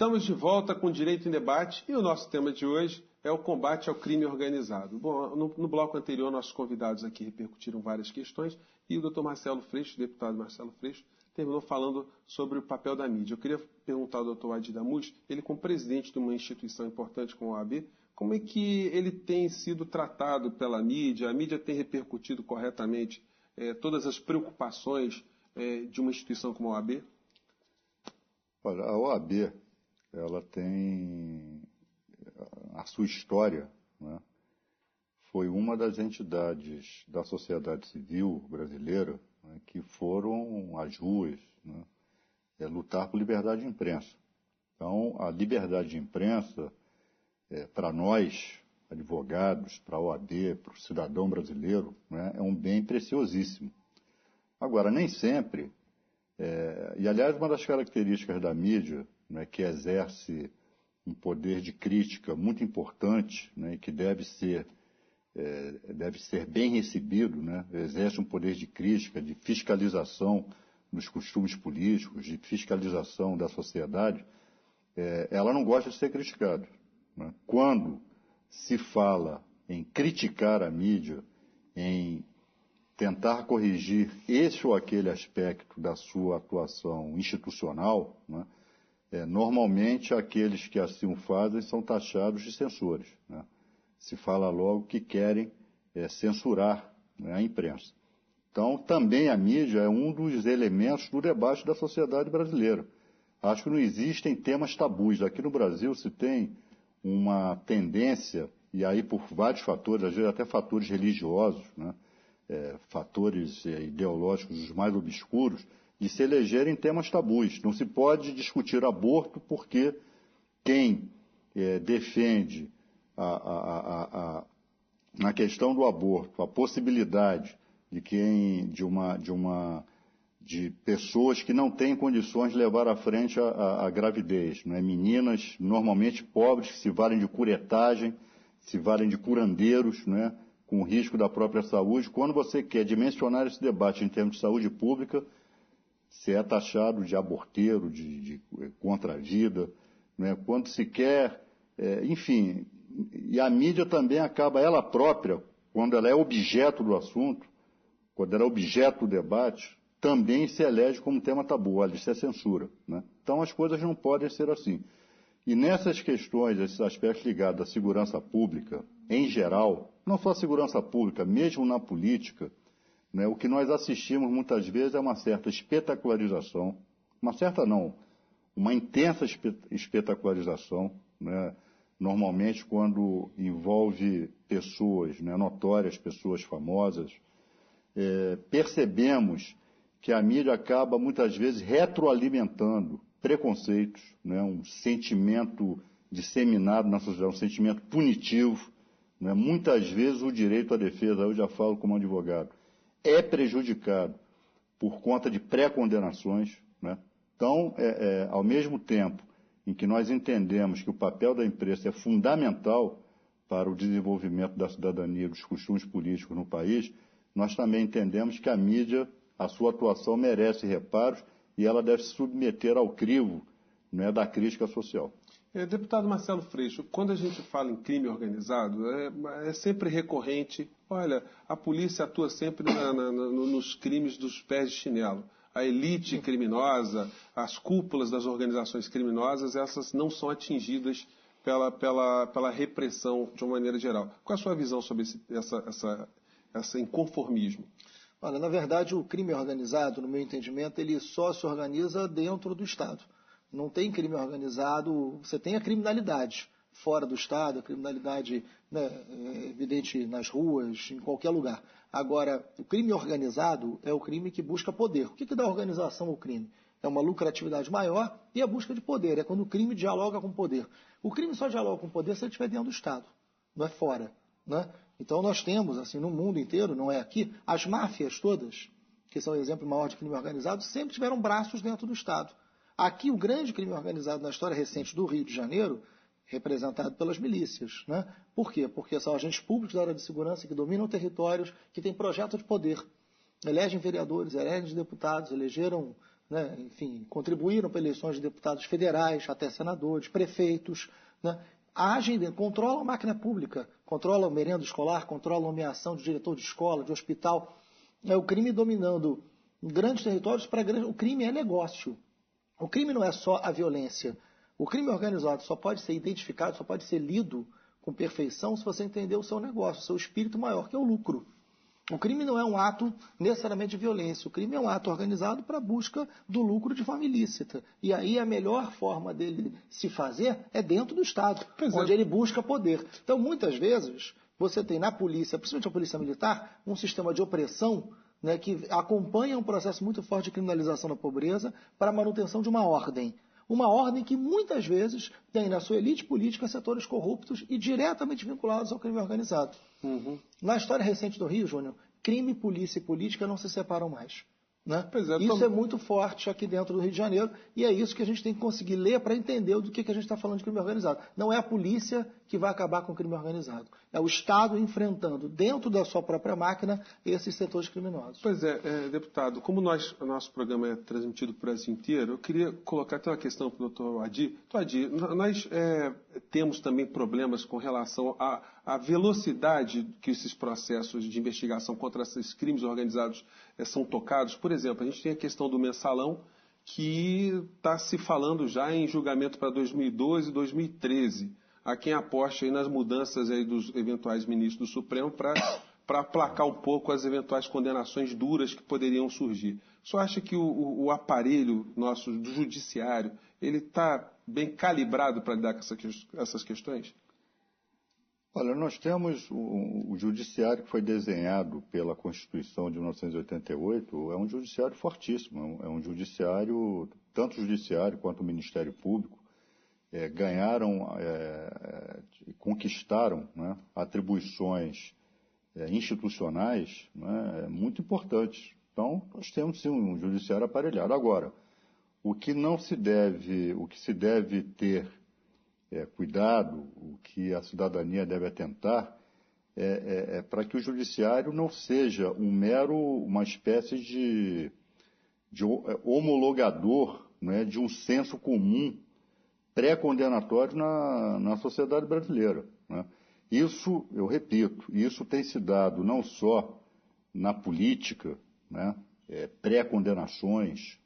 Estamos de volta com Direito em Debate e o nosso tema de hoje é o combate ao crime organizado. Bom, no bloco anterior, nossos convidados aqui repercutiram várias questões e o Dr. Marcelo Freixo, o deputado Marcelo Freixo, terminou falando sobre o papel da mídia. Eu queria perguntar ao Dr. Adi Damus, ele como presidente de uma instituição importante como a OAB, como é que ele tem sido tratado pela mídia? A mídia tem repercutido corretamente todas as preocupações de uma instituição como a OAB? Olha, a OAB, ela tem a sua história, né? Foi uma das entidades da sociedade civil brasileira, né, que foram às ruas, né, lutar por liberdade de imprensa. Então, a liberdade de imprensa, para nós, advogados, para a OAB, para o cidadão brasileiro, né, é um bem preciosíssimo. Agora, nem sempre, e aliás, uma das características da mídia, né, que exerce um poder de crítica muito importante, né, e que deve ser bem recebido, né, exerce um poder de crítica, de fiscalização dos costumes políticos, de fiscalização da sociedade, ela não gosta de ser criticada, né? Quando se fala em criticar a mídia, em tentar corrigir esse ou aquele aspecto da sua atuação institucional, né, normalmente aqueles que assim o fazem são taxados de censores, né? Se fala logo que querem censurar, né, a imprensa. Então, também a mídia é um dos elementos do debate da sociedade brasileira. Acho que não existem temas tabus. Aqui no Brasil se tem uma tendência, e aí por vários fatores, às vezes até fatores religiosos, né, fatores ideológicos os mais obscuros, de se elegerem temas tabus. Não se pode discutir aborto porque quem defende na questão do aborto a possibilidade de pessoas que não têm condições de levar à frente a gravidez, né? Meninas normalmente pobres que se valem de curetagem, se valem de curandeiros, né, com o risco da própria saúde. Quando você quer dimensionar esse debate em termos de saúde pública, se é taxado de aborteiro, de contra a vida, né? Quando se quer, enfim, e a mídia também acaba ela própria, quando ela é objeto do assunto, quando ela é objeto do debate, também se elege como tema tabu, olha, isso é censura, né? Então as coisas não podem ser assim. E nessas questões, esses aspectos ligados à segurança pública, em geral, não só a segurança pública, mesmo na política, né, o que nós assistimos muitas vezes é uma certa espetacularização, uma intensa espetacularização, né, normalmente quando envolve pessoas, né, notórias, pessoas famosas. Percebemos que a mídia acaba muitas vezes retroalimentando preconceitos, né, um sentimento disseminado na sociedade, um sentimento punitivo, né, muitas vezes o direito à defesa, eu já falo como advogado, é prejudicado por conta de pré-condenações, né? Então, ao mesmo tempo em que nós entendemos que o papel da imprensa é fundamental para o desenvolvimento da cidadania e dos costumes políticos no país, nós também entendemos que a mídia, a sua atuação merece reparos e ela deve se submeter ao crivo, né, da crítica social. Deputado Marcelo Freixo, quando a gente fala em crime organizado, é sempre recorrente, olha, a polícia atua sempre nos crimes dos pés de chinelo. A elite criminosa, as cúpulas das organizações criminosas, essas não são atingidas pela repressão de uma maneira geral. Qual é a sua visão sobre esse inconformismo? Olha, na verdade, o crime organizado, no meu entendimento, ele só se organiza dentro do Estado. Não tem crime organizado, você tem a criminalidade fora do Estado, a criminalidade, né, evidente nas ruas, em qualquer lugar. Agora, o crime organizado é o crime que busca poder. O que dá organização ao crime? É uma lucratividade maior e a busca de poder. É quando o crime dialoga com o poder. O crime só dialoga com o poder se ele estiver dentro do Estado, não é fora, né? Então nós temos, assim, no mundo inteiro, não é aqui, as máfias todas, que são o exemplo maior de crime organizado, sempre tiveram braços dentro do Estado. Aqui, o grande crime organizado na história recente do Rio de Janeiro, representado pelas milícias, né? Por quê? Porque são agentes públicos da área de segurança que dominam territórios, que têm projeto de poder. Elegem vereadores, elegem deputados, elegeram né, enfim, contribuíram para eleições de deputados federais, até senadores, prefeitos, né, controlam a máquina pública, controlam merenda escolar, controlam a nomeação de diretor de escola, de hospital. O crime dominando grandes territórios, o crime é negócio. O crime não é só a violência. O crime organizado só pode ser identificado, só pode ser lido com perfeição se você entender o seu negócio, o seu espírito maior, que é o lucro. O crime não é um ato necessariamente de violência. O crime é um ato organizado para a busca do lucro de forma ilícita. E aí a melhor forma dele se fazer é dentro do Estado, onde ele busca poder. Então, muitas vezes, você tem na polícia, principalmente a polícia militar, um sistema de opressão, né, que acompanha um processo muito forte de criminalização da pobreza para a manutenção de uma ordem. Uma ordem que muitas vezes tem na sua elite política setores corruptos e diretamente vinculados ao crime organizado. Na história recente do Rio, Júnior, crime, polícia e política não se separam mais. Né? Isso é muito forte aqui dentro do Rio de Janeiro e é isso que a gente tem que conseguir ler para entender do que a gente está falando de crime organizado. Não é a polícia que vai acabar com o crime organizado. É o Estado enfrentando, dentro da sua própria máquina, esses setores criminosos. Pois é, deputado, como o nosso programa é transmitido para o Brasil inteiro, eu queria colocar até uma questão para o doutor Adi. Doutor Adi, nós temos também problemas com relação à velocidade que esses processos de investigação contra esses crimes organizados são tocados. Por exemplo, a gente tem a questão do mensalão, que está se falando já em julgamento para 2012 e 2013. Há quem aposte aí nas mudanças aí dos eventuais ministros do Supremo para aplacar um pouco as eventuais condenações duras que poderiam surgir. O senhor acha que o aparelho nosso do judiciário ele está bem calibrado para lidar com essas questões? Olha, nós temos o judiciário que foi desenhado pela Constituição de 1988, é um judiciário fortíssimo, é um judiciário, tanto o judiciário quanto o Ministério Público, conquistaram, né, atribuições institucionais, né, muito importantes. Então, nós temos sim um judiciário aparelhado. Agora, o que se deve ter cuidado, o que a cidadania deve atentar, para que o judiciário não seja uma espécie de homologador, né, de um senso comum pré-condenatório na sociedade brasileira. Né? Isso, eu repito, isso tem se dado não só na política, né, pré-condenações,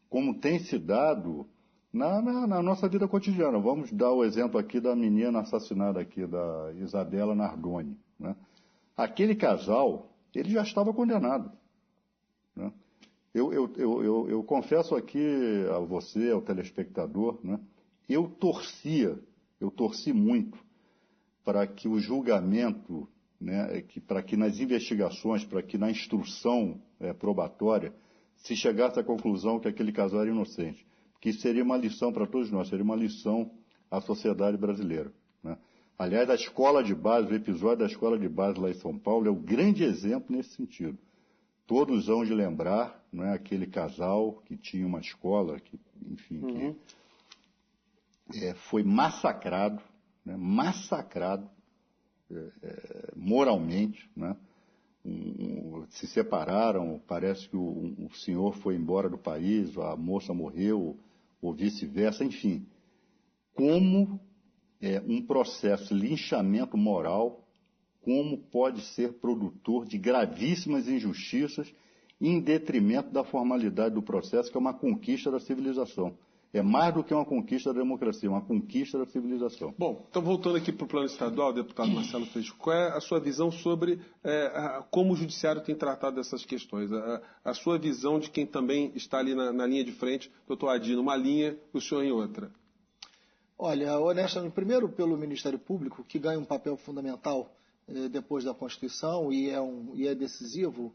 como tem se dado na nossa vida cotidiana. Vamos dar o exemplo aqui da menina assassinada aqui, da Isabela Nardoni. Né? Aquele casal, ele já estava condenado. Né? Eu confesso aqui a você, ao telespectador, né, eu torci muito para que o julgamento, né, para que nas investigações, para que na instrução probatória se chegasse à conclusão que aquele casal era inocente. Que seria uma lição para todos nós, seria uma lição à sociedade brasileira. Né? Aliás, a escola de base, o episódio da escola de base lá em São Paulo é o grande exemplo nesse sentido. Todos vão de lembrar, né, aquele casal que tinha uma escola, que, enfim, que foi massacrado, né, moralmente, né? Se separaram, parece que o senhor foi embora do país, a moça morreu, ou vice-versa, enfim. Como um processo de linchamento moral, como pode ser produtor de gravíssimas injustiças em detrimento da formalidade do processo, que é uma conquista da civilização. É mais do que uma conquista da democracia, uma conquista da civilização. Bom, então voltando aqui para o plano estadual, deputado Marcelo Freixo, qual é a sua visão sobre como o judiciário tem tratado essas questões? A sua visão de quem também está ali na linha de frente, doutor Adi, numa linha, o senhor em outra. Olha, honestamente, primeiro pelo Ministério Público, que ganha um papel fundamental depois da Constituição e é decisivo,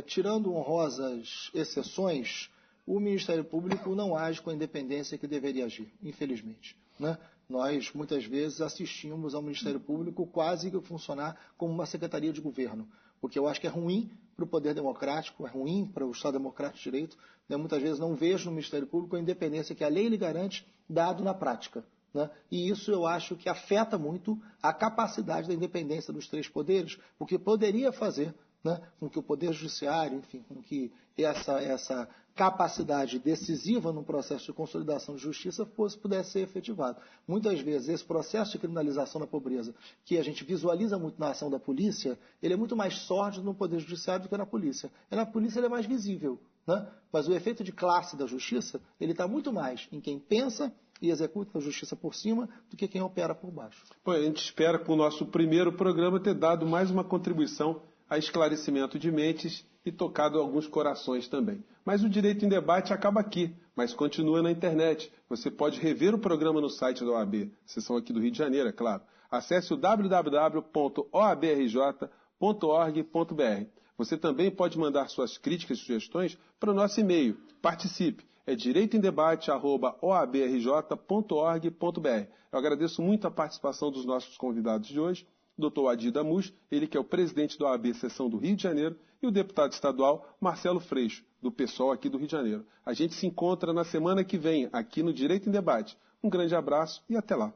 tirando honrosas exceções, o Ministério Público não age com a independência que deveria agir, infelizmente. Né? Nós, muitas vezes, assistimos ao Ministério Público quase que funcionar como uma secretaria de governo, o que eu acho que é ruim para o poder democrático, é ruim para o Estado Democrático de Direito. Né? Muitas vezes não vejo no Ministério Público a independência que a lei lhe garante, dado na prática. Né? E isso eu acho que afeta muito a capacidade da independência dos três poderes, o que poderia fazer, né, com que o Poder Judiciário, enfim, com que essa capacidade decisiva no processo de consolidação de justiça pudesse ser efetivado. Muitas vezes, esse processo de criminalização da pobreza, que a gente visualiza muito na ação da polícia, ele é muito mais sórdido no Poder Judiciário do que na polícia. E na polícia ele é mais visível, né? Mas o efeito de classe da justiça, ele está muito mais em quem pensa e executa a justiça por cima do que quem opera por baixo. Bom, a gente espera com o nosso primeiro programa ter dado mais uma contribuição a esclarecimento de mentes e tocado alguns corações também. Mas o Direito em Debate acaba aqui, mas continua na internet. Você pode rever o programa no site da OAB, seção aqui do Rio de Janeiro, é claro. Acesse o www.oabrj.org.br. Você também pode mandar suas críticas e sugestões para o nosso e-mail. Participe. É direitoemdebate@oabrj.org.br. Eu agradeço muito a participação dos nossos convidados de hoje, Dr. Adi Damus, ele que é o presidente da OAB Seção do Rio de Janeiro, e o deputado estadual Marcelo Freixo, do PSOL aqui do Rio de Janeiro. A gente se encontra na semana que vem, aqui no Direito em Debate. Um grande abraço e até lá.